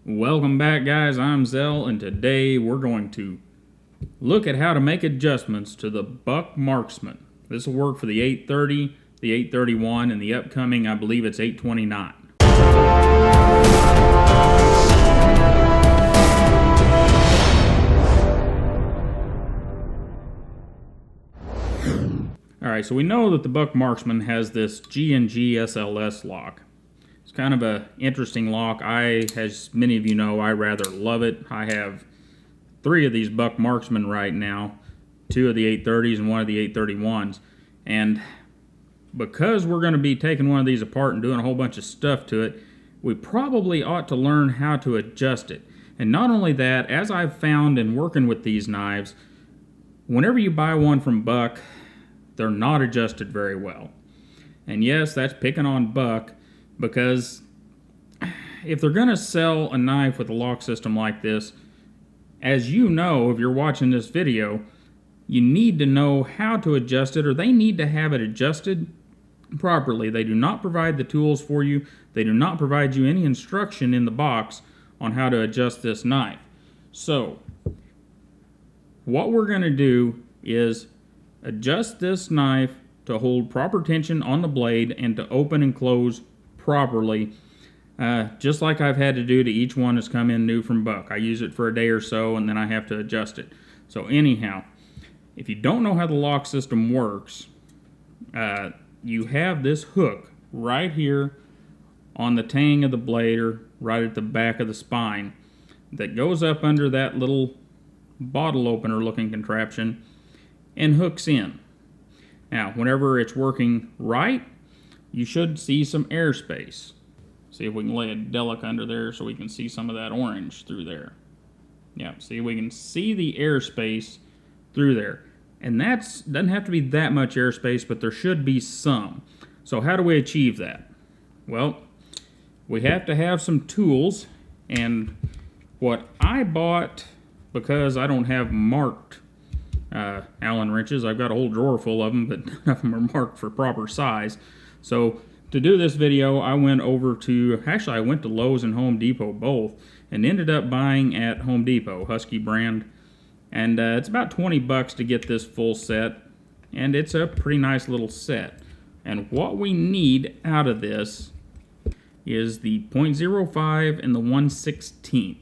Welcome back, guys. I'm Zell, and today we're going to look at how to make adjustments to the Buck Marksman. This will work for the 830, the 831, and the upcoming, I believe it's 829. Alright, so we know that the Buck Marksman has this G&G SLS lock. It's kind of an interesting lock. As many of you know, I rather love it. I have 3 of these Buck Marksmen right now, 2 of the 830s and 1 of the 831s. And because we're going to be taking one of these apart and doing a whole bunch of stuff to it, we probably ought to learn how to adjust it. And not only that, as I've found in working with these knives, whenever you buy one from Buck, they're not adjusted very well. And yes, that's picking on Buck, because if they're going to sell a knife with a lock system like this, as you know, if you're watching this video, you need to know how to adjust it, or they need to have it adjusted properly. They do not provide the tools for you. They do not provide you any instruction in the box on how to adjust this knife. So, what we're going to do is adjust this knife to hold proper tension on the blade and to open and close properly, just like I've had to do to each one that's come in new from Buck. I use it for a day or so and then I have to adjust it. So anyhow, if you don't know how the lock system works, you have this hook right here on the tang of the blade, or right at the back of the spine, that goes up under that little bottle opener looking contraption and hooks in. Now, whenever it's working right, you should see some airspace. See if we can lay a delic under there so we can see some of that orange through there. Yeah, see, we can see the airspace through there. And that doesn't have to be that much airspace, but there should be some. So how do we achieve that? Well, we have to have some tools, and what I bought, because I don't have marked Allen wrenches, I've got a whole drawer full of them, but none of them are marked for proper size. So to do this video, I went I went to Lowe's and Home Depot both, and ended up buying at Home Depot, Husky brand. And it's about 20 bucks to get this full set, and it's a pretty nice little set. And what we need out of this is the 0.05 and the 1/16.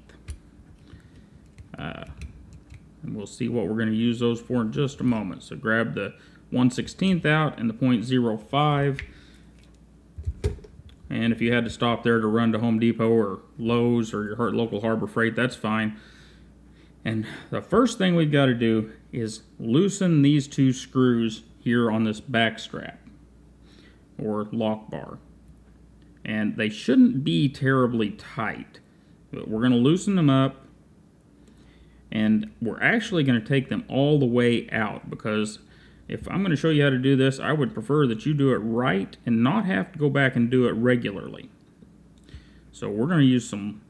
And we'll see what we're going to use those for in just a moment. So grab the 1/16 out and the 0.05. And if you had to stop there to run to Home Depot or Lowe's or your local Harbor Freight, that's fine. And the first thing we've got to do is loosen these 2 screws here on this back strap, or lock bar. And they shouldn't be terribly tight, but we're going to loosen them up, and we're actually going to take them all the way out, because if I'm going to show you how to do this, I would prefer that you do it right and not have to go back and do it regularly. So we're going to use some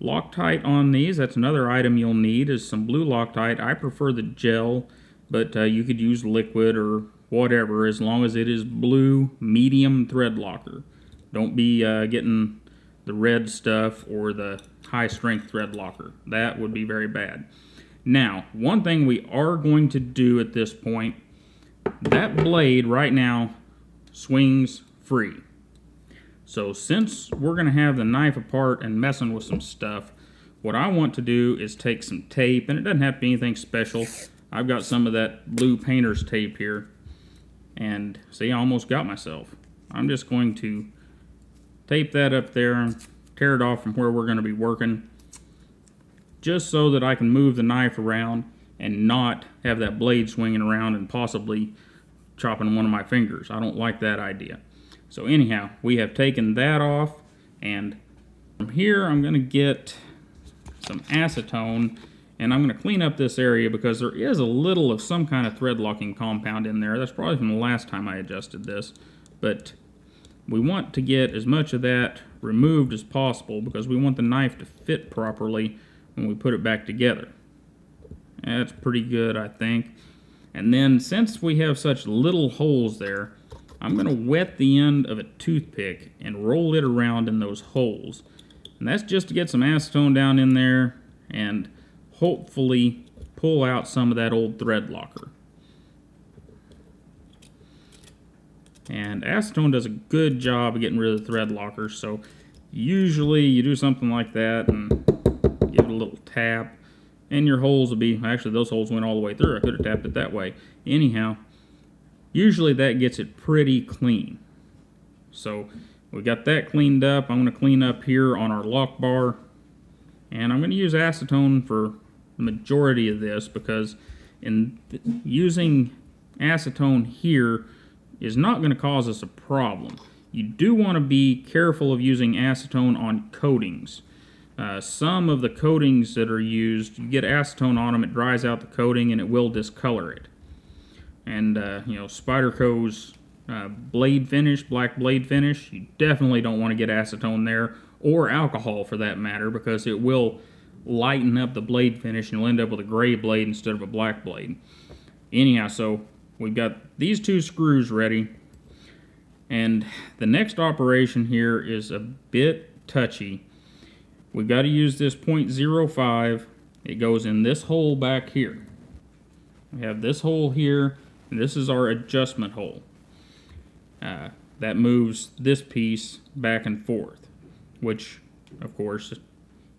loctite on these. That's another item you'll need, is some blue loctite. I prefer the gel, but you could use liquid or whatever, as long as it is blue medium thread locker. Don't be getting the red stuff or the high strength thread locker. That would be very bad. Now, one thing we are going to do at this point, that blade right now swings free. So since we're going to have the knife apart and messing with some stuff, what I want to do is take some tape, and it doesn't have to be anything special. I've got some of that blue painter's tape here, and see, I almost got myself. I'm just going to tape that up there and tear it off from where we're going to be working, just so that I can move the knife around and not have that blade swinging around and possibly chopping one of my fingers. I don't like that idea. So anyhow, we have taken that off, and from here I'm going to get some acetone, and I'm going to clean up this area because there is a little of some kind of thread locking compound in there. That's probably from the last time I adjusted this, but we want to get as much of that removed as possible because we want the knife to fit properly when we put it back together. That's pretty good, I think. And then, since we have such little holes there, I'm going to wet the end of a toothpick and roll it around in those holes. And that's just to get some acetone down in there and hopefully pull out some of that old thread locker. And acetone does a good job of getting rid of the thread lockers, so usually you do something like that and give it a little tap, and your holes will be, actually those holes went all the way through, I could have tapped it that way. Anyhow, usually that gets it pretty clean. So we got that cleaned up. I'm going to clean up here on our lock bar, and I'm going to use acetone for the majority of this, because using acetone here is not going to cause us a problem. You do want to be careful of using acetone on coatings. Some of the coatings that are used, you get acetone on them, it dries out the coating and it will discolor it. And you know, Spyderco's blade finish, black blade finish, you definitely don't want to get acetone there, or alcohol for that matter, because it will lighten up the blade finish and you'll end up with a gray blade instead of a black blade. Anyhow, so we've got these two screws ready, and the next operation here is a bit touchy. We've got to use this 0.05. It goes in this hole back here. We have this hole here, and this is our adjustment hole. That moves this piece back and forth, which of course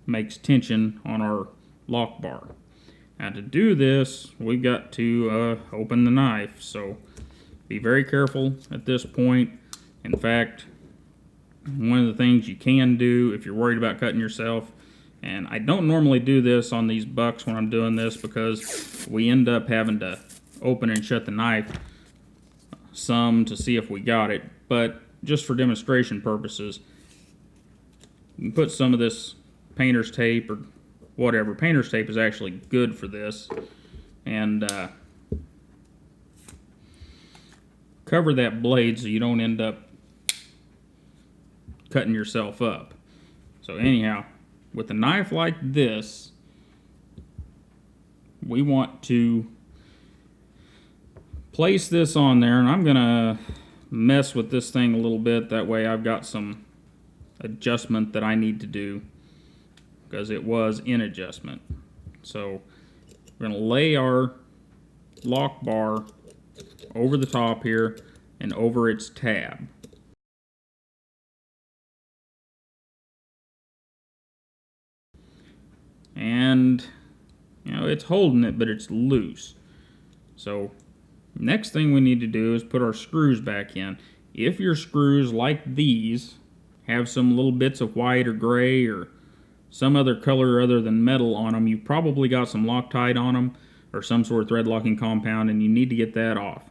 makes tension on our lock bar. Now to do this, we've got to open the knife, so be very careful at this point. In fact, one of the things you can do if you're worried about cutting yourself, and I don't normally do this on these bucks when I'm doing this because we end up having to open and shut the knife some to see if we got it, but just for demonstration purposes, you can put some of this painter's tape or whatever. Painter's tape is actually good for this, and cover that blade so you don't end up cutting yourself up. So anyhow, with a knife like this, we want to place this on there, and I'm gonna mess with this thing a little bit, that way I've got some adjustment that I need to do, because it was in adjustment. So we're going to lay our lock bar over the top here and over its tab. And you know, it's holding it, but it's loose. So next thing we need to do is put our screws back in. If your screws, like these, have some little bits of white or gray or some other color other than metal on them, you've probably got some loctite on them or some sort of thread locking compound, and you need to get that off.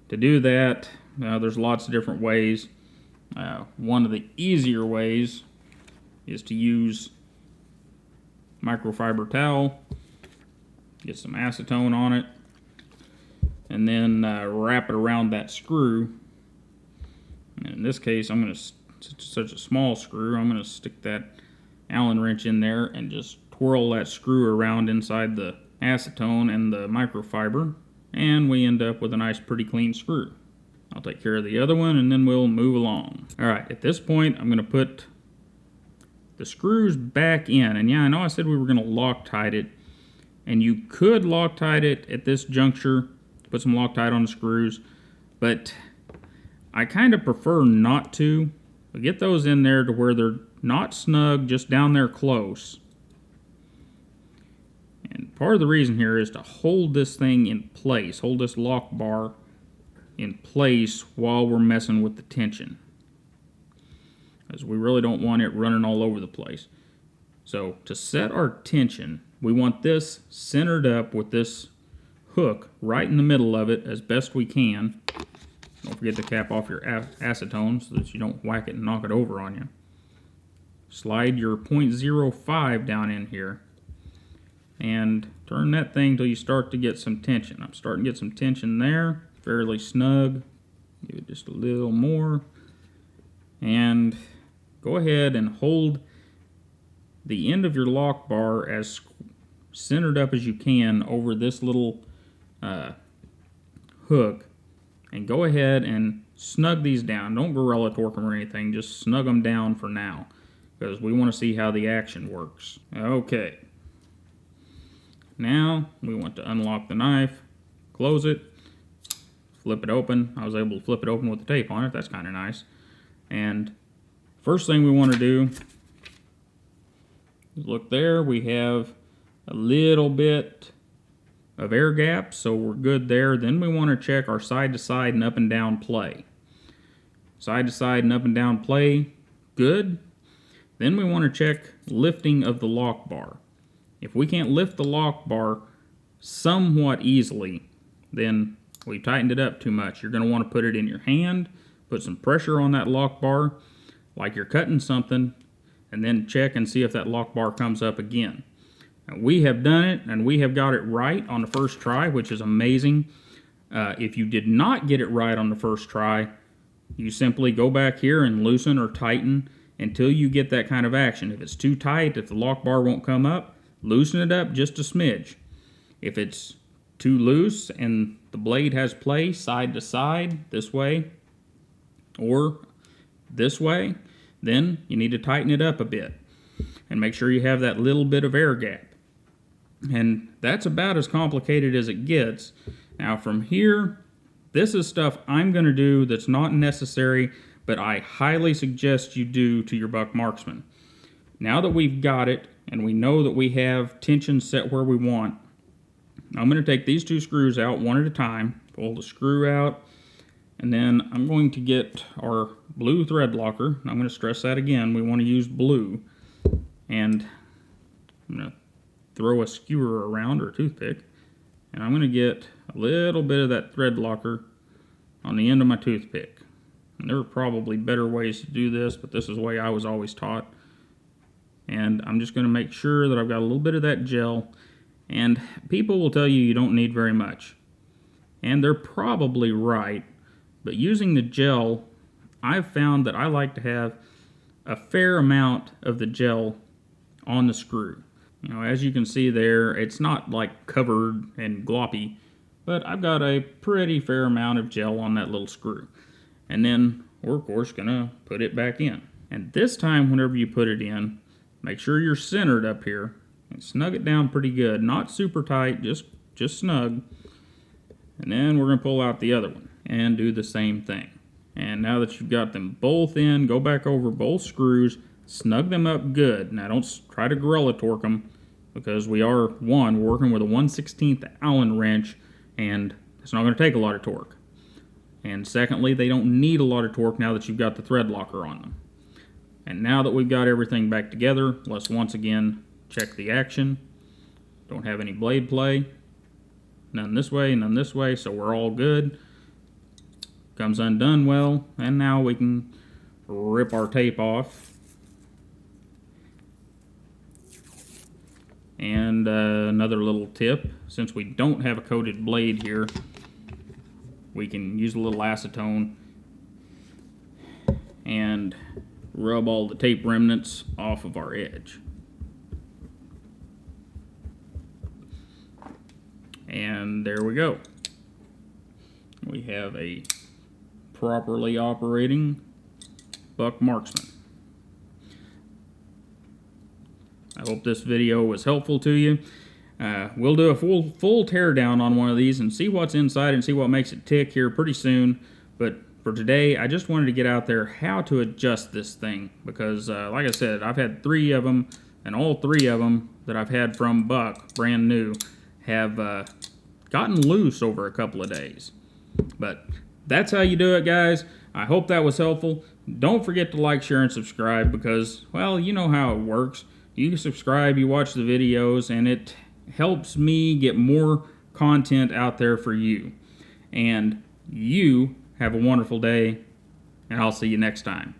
To do that, there's lots of different ways. One of the easier ways is to use microfiber towel, get some acetone on it, and then wrap it around that screw. And in this case, I'm going to, such a small screw, I'm going to stick that Allen wrench in there and just twirl that screw around inside the acetone and the microfiber, and we end up with a nice pretty clean screw. I'll take care of the other one and then we'll move along. Alright, at this point I'm going to put the screws back in, and yeah, I know I said we were going to Loctite it, and you could Loctite it at this juncture, put some Loctite on the screws, but I kind of prefer not to. But get those in there to where they're not snug, just down there close. And part of the reason here is to hold this thing in place, hold this lock bar in place while we're messing with the tension, because we really don't want it running all over the place. So to set our tension, we want this centered up with this hook right in the middle of it as best we can. Don't forget to cap off your acetone so that you don't whack it and knock it over on you. Slide your 0.05 down in here and turn that thing till you start to get some tension. I'm starting to get some tension there, fairly snug. Give it just a little more. And go ahead and hold the end of your lock bar as centered up as you can over this little hook, and go ahead and snug these down. Don't gorilla torque them or anything, just snug them down for now, because we want to see how the action works. Okay. Now we want to unlock the knife, close it, flip it open. I was able to flip it open with the tape on it. That's kind of nice. And first thing we want to do is look there. We have a little bit of air gap, so we're good there. Then we want to check our side to side and up and down play. Side to side and up and down play, good. Then we want to check lifting of the lock bar. If we can't lift the lock bar somewhat easily, then we tightened it up too much. You're going to want to put it in your hand, put some pressure on that lock bar like you're cutting something, and then check and see if that lock bar comes up again. Now, we have done it, and we have got it right on the first try, which is amazing. If you did not get it right on the first try, you simply go back here and loosen or tighten until you get that kind of action. If it's too tight, if the lock bar won't come up, loosen it up just a smidge. If it's too loose and the blade has play side to side, this way or this way, then you need to tighten it up a bit and make sure you have that little bit of air gap. And that's about as complicated as it gets. Now from here, this is stuff I'm going to do that's not necessary, but I highly suggest you do to your Buck Marksman. Now that we've got it and we know that we have tension set where we want, I'm going to take these two screws out one at a time, pull the screw out, and then I'm going to get our blue thread locker. I'm going to stress that again, we want to use blue. And I'm going to throw a skewer around, or a toothpick, and I'm going to get a little bit of that thread locker on the end of my toothpick. And there are probably better ways to do this, but this is the way I was always taught. And I'm just going to make sure that I've got a little bit of that gel. And people will tell you don't need very much. And they're probably right. But using the gel, I've found that I like to have a fair amount of the gel on the screw. You know, as you can see there, it's not like covered and gloppy, but I've got a pretty fair amount of gel on that little screw. And then we're of course gonna put it back in. And this time, whenever you put it in, make sure you're centered up here and snug it down pretty good. Not super tight, just snug. And then we're gonna pull out the other one and do the same thing. And now that you've got them both in, go back over both screws, snug them up good. Now don't try to gorilla torque them, because we're working with a 1/16 Allen wrench, and it's not going to take a lot of torque. And secondly, they don't need a lot of torque now that you've got the thread locker on them. And now that we've got everything back together, let's once again check the action. Don't have any blade play. None this way, none this way, so we're all good. Comes undone well, and now we can rip our tape off. And another little tip, since we don't have a coated blade here, we can use a little acetone and rub all the tape remnants off of our edge. And there we go. We have a properly operating Buck Marksman. I hope this video was helpful to you. We'll do a full teardown on one of these and see what's inside and see what makes it tick here pretty soon. But for today, I just wanted to get out there how to adjust this thing, because like I said, I've had 3 of them, and all 3 of them that I've had from Buck, brand new, have gotten loose over a couple of days. But that's how you do it, guys. I hope that was helpful. Don't forget to like, share, and subscribe, because, well, you know how it works. You subscribe, you watch the videos, and it helps me get more content out there for you. And you have a wonderful day, and I'll see you next time.